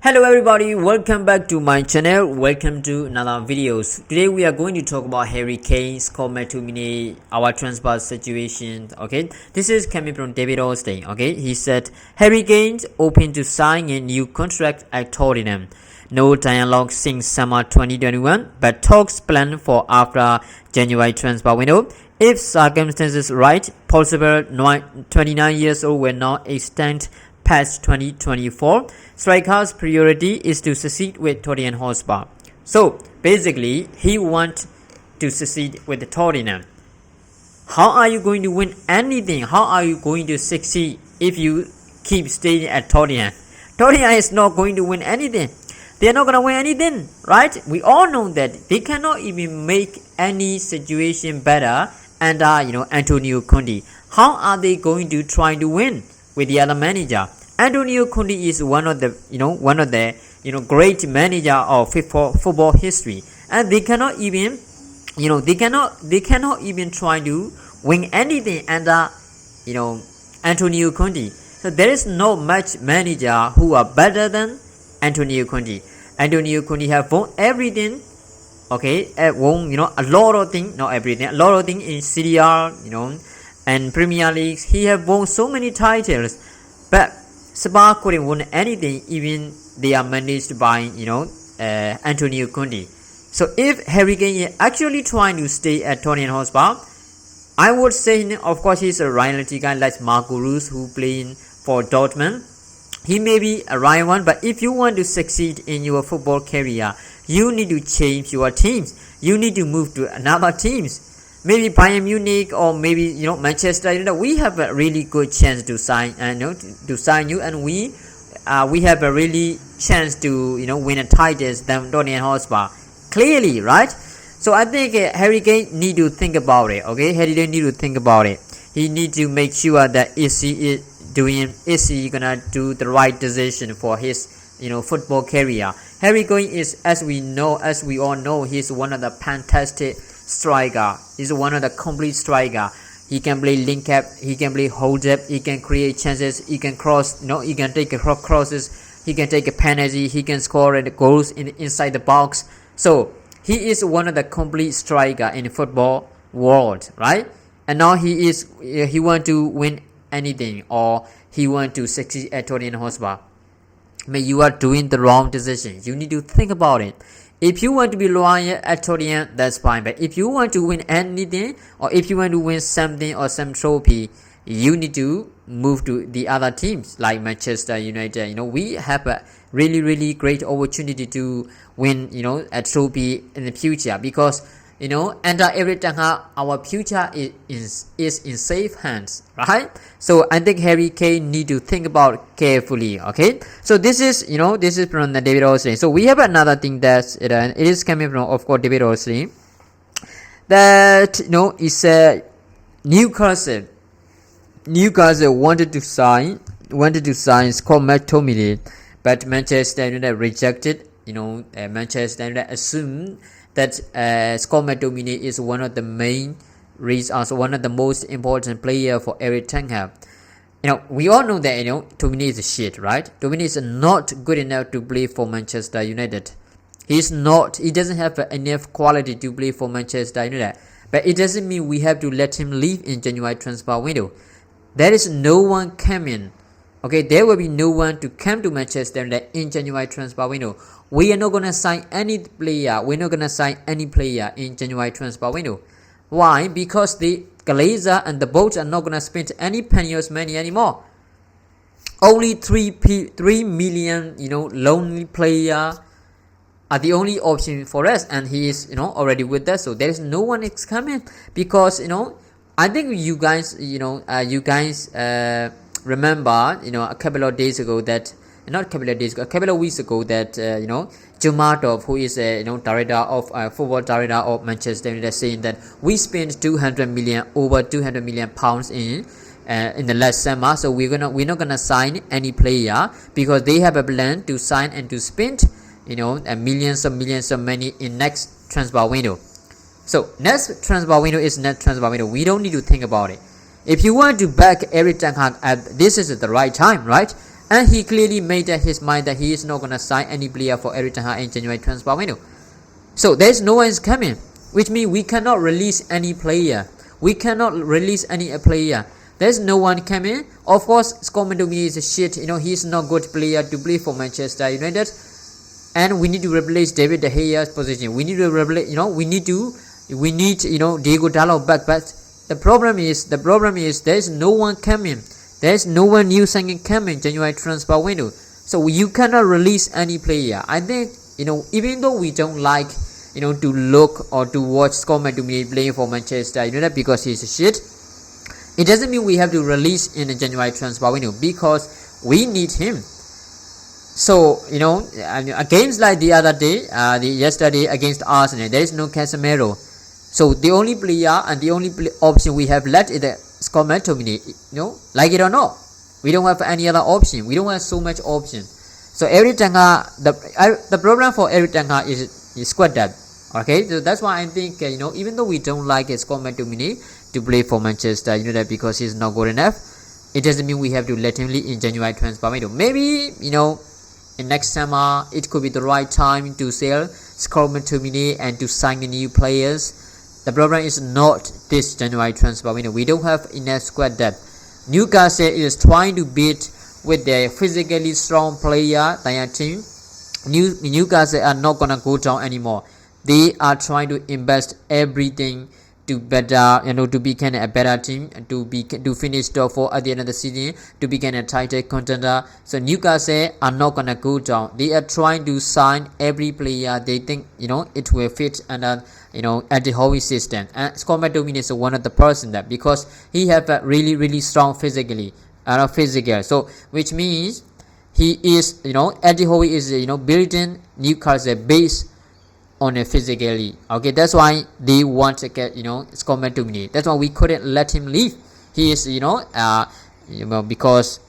Hello everybody, welcome back to my channel, welcome to another videos. Today we are going to talk about Harry Kane's comment to me, our transfer situation, okay. This is coming from David Austin, okay. He said, Harry Kane's open to sign a new contract at Tottenham. No dialogue since summer 2021, but talks planned for after January transfer window. If circumstances right, possible 29 years old will not extend past 2024. Striker's priority is to succeed with Tottenham Hotspur. So basically, he wants to succeed with Tottenham. How are you going to win anything? How are you going to succeed if you keep staying at Tottenham? Tottenham is not going to win anything. They are not going to win anything, right? We all know that they cannot even make any situation better under Antonio Conte. How are they going to try to win with the other manager? Antonio Conte is one of the great manager of football history, and they cannot even they cannot even try to win anything under Antonio Conte. So there is no much manager who are better than Antonio Conte. Antonio Conte have won everything, okay, won a lot of things, not everything, a lot of things in Serie A, and Premier League. He have won so many titles, but Spurs couldn't win anything, even they are managed by Antonio Conte. So if Harry Kane is actually trying to stay at Tottenham Hotspur, I would say, of course, he's a royalty guy like Marco Reus, who playing for Dortmund. He may be a right one, but if you want to succeed in your football career, you need to change your teams. You need to move to another teams. Maybe Bayern Munich or maybe Manchester United. We have a really good chance to sign to sign you, and we have a really chance to win a title than Tottenham Hotspur. Clearly, right? So I think Harry Kane need to think about it. Okay, Harry Kane need to think about it. He need to make sure that is he gonna do the right decision for his football career. Harry Kane is, as we all know, he's one of the fantastic striker. He's one of the complete striker. He can play link up, he can play hold up, he can create chances, he can cross, he can take crosses, he can take a penalty, he can score the goals inside the box. So he is one of the complete striker in the football world, right? And now he want to win anything, or he want to succeed at Tottenham Hotspur. But you are doing the wrong decision. You need to think about it. If you want to be loyal at Tottenham, that's fine. But if you want to win anything, or if you want to win something or some trophy, you need to move to the other teams like Manchester United. We have a really great opportunity to win a trophy in the future, because under every time our future is in safe hands, right? So I think Harry Kane need to think about carefully. Okay, so this is from the David Austin. So we have another thing that it is coming from, of course, David Austin, that is Newcastle wanted to sign Scott McTominay, but Manchester United rejected. Manchester United assumed that Scott McTominay is one of the main reasons, one of the most important player for Eric Ten Hag. We all know that Tominay is shit, right? Tominay is not good enough to play for Manchester United. He doesn't have enough quality to play for Manchester United. But it doesn't mean we have to let him leave in January transfer window. There is no one coming. Okay, there will be no one to come to Manchester United in January transfer window. We are not gonna sign any player. We're not gonna sign any player in January transfer window. Why? Because the Glazer and the Bolts are not gonna spend any pennies money anymore. Only 3 million, lonely player are the only option for us, and he is, already with us. So there is no one is coming, because I think you guys, remember, a couple of weeks ago that Jumatov, who is director of football director of Manchester United, saying that we spent over 200 million pounds in the last summer, so we're not gonna sign any player, because they have a plan to sign and to spend millions of money in next transfer window. So next transfer window is next transfer window. We don't need to think about it. If you want to back Eric Ten Hag, this is the right time, right? and he clearly made up his mind that he is not gonna sign any player for Eric Ten Hag in January transfer window. So there's no one is coming, which means we cannot release any player. We cannot release any player. There's no one coming. Of course, Scott McTominay is a shit. He's not good player to play for Manchester United, and we need to replace David De Gea's position. We need to replace. We need Diego Dalot back. But the problem is there's no one coming. There's no one new signing coming January transfer window. So you cannot release any player. I think even though we don't like to look or to watch Scott McTominay playing for Manchester United because he's a shit, it doesn't mean we have to release in the January transfer window because we need him. So games like the other day, yesterday against Arsenal, there is no Casemiro. So the only player and the only option we have left is Scott McTominay. Like it or not, we don't have any other option. We don't have so much option. So Eric Ten Hag, the problem for Eric Ten Hag is squad depth. Okay, so that's why I think even though we don't like Scott McTominay to play for Manchester United because he's not good enough, it doesn't mean we have to let him leave in January transfer window. Maybe in next summer it could be the right time to sell Scott McTominay and to sign the new players. The problem is not this January transfer window. We don't have enough squad depth. Newcastle is trying to beat with their physically strong player their team. Newcastle are not gonna go down anymore. They are trying to invest everything to better, to become a better team, to finish top 4 at the end of the season, to become a title contender. So Newcastle are not gonna go down. They are trying to sign every player they think it will fit under at the whole system. And Scott McTominay is one of the person that because he have a really strong physical. So which means he is Eddie Howe is building Newcastle base on a physically. Okay, that's why they want to get Scott McTominay. That's why we couldn't let him leave. He is because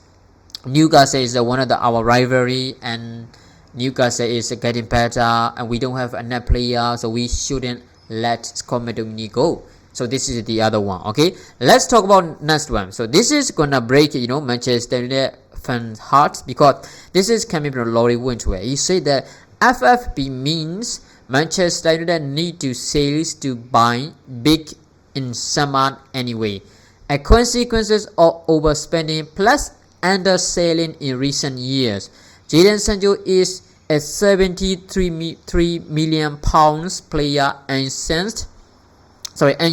Newcastle is one of our rivalry, and Newcastle is getting better, and we don't have enough players, so we shouldn't let Scott McTominay go. So this is the other one. Okay, let's talk about next one. So this is gonna break Manchester United fans' hearts because this is coming from Laurie Wintwer. He said that FFP means Manchester United need to sales to buy big in summer anyway. A consequences of overspending plus underselling in recent years. Jadon Sancho is a £73 million player and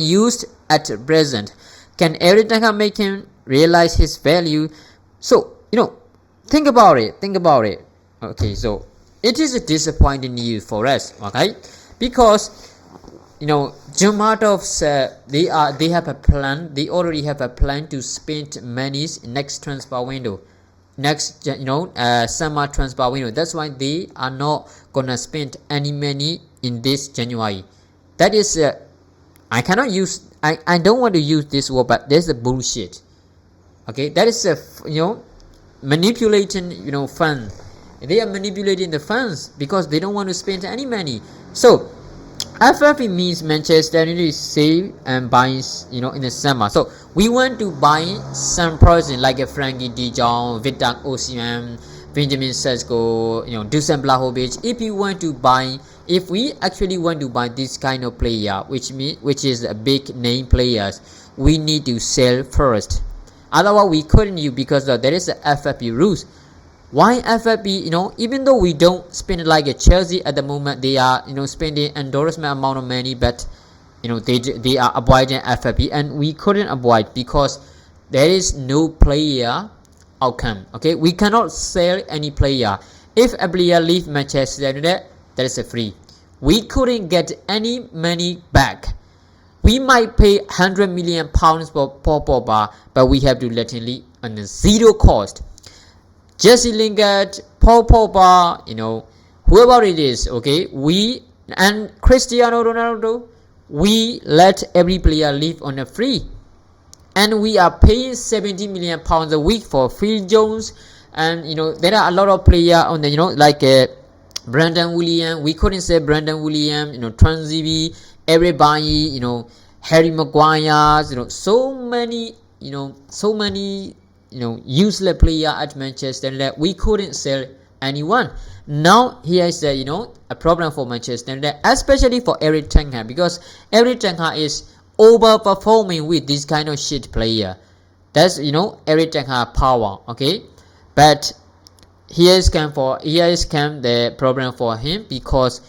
used at present. Can Eric Ten Hag make him realize his value? So think about it. Okay, so it is a disappointing news for us. Okay, because John Martov said they have a plan. They already have a plan to spend money next transfer window, next summer transfer window. That's why they are not gonna spend any money in this January. That is I cannot use. I don't want to use this word, but there's a bullshit. Okay, that is manipulating fund. They are manipulating the funds because they don't want to spend any money. So FFP means Manchester United is save and buys in the summer. So we want to buy some person like a Frankie De Jong, Victor Osimhen, Benjamin Sesko, Dusan Vlahovic. If we actually want to buy this kind of player, which is a big name players, we need to sell first. Otherwise we couldn't use because there is a FFP rules. Why FFP? Even though we don't spend like a Chelsea at the moment, they are spending endorsement amount of money, but they are avoiding FFP, and we couldn't avoid because there is no player outcome. Okay, we cannot sell any player. If a player leave Manchester United, that is a free. We couldn't get any money back. We might pay £100 million for Paul Pogba, but we have to let him leave on a zero cost. Jesse Lingard, Paul Pogba, whoever it is, okay, we and Cristiano Ronaldo, we let every player live on a free, and we are paying £70 million a week for Phil Jones, and there are a lot of players on the like Brandon Williams. We couldn't say Brandon Williams, Transibi, everybody, Harry Maguire, so many useless player at Manchester United. We couldn't sell anyone. Now here is a problem for Manchester United, especially for Erik ten Hag, because Erik ten Hag is overperforming with this kind of shit player. That's Erik ten Hag power, okay? But here is come the problem for him, because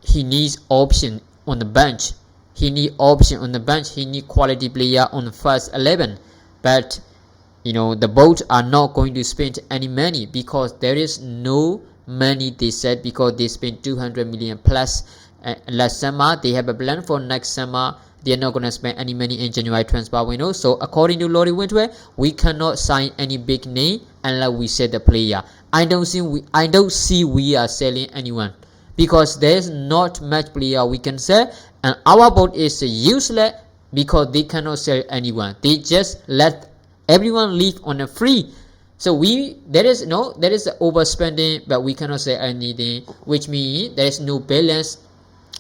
he needs option on the bench. He need quality player on the first 11. But the both are not going to spend any money, because there is no money, they said, because they spent 200 million plus last summer. They have a plan for next summer. They are not going to spend any money in January transfer window. So according to Lori Winter, we cannot sign any big name unless we sell the player. I don't see we are selling anyone, because there is not much player we can sell, and our board is useless because they cannot sell anyone. They just let everyone leave on a free. So there is overspending, but we cannot say anything, which means there is no balance.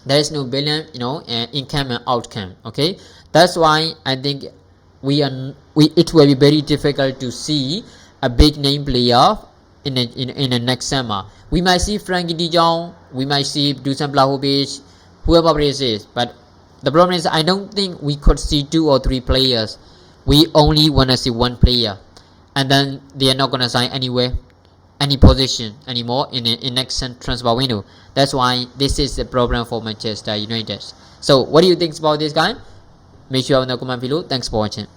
Income and outcome. Okay, that's why I think it will be very difficult to see a big name player in the next summer. We might see Frankie de Jong, we might see Dusan Vlahovic, whoever it is. But the problem is, I don't think we could see 2 or 3 players. We only want to see 1 player, and then they are not going to sign any position anymore in next transfer window. That's why this is the problem for Manchester United. So what do you think about this guy? Make sure you comment below. Thanks for watching.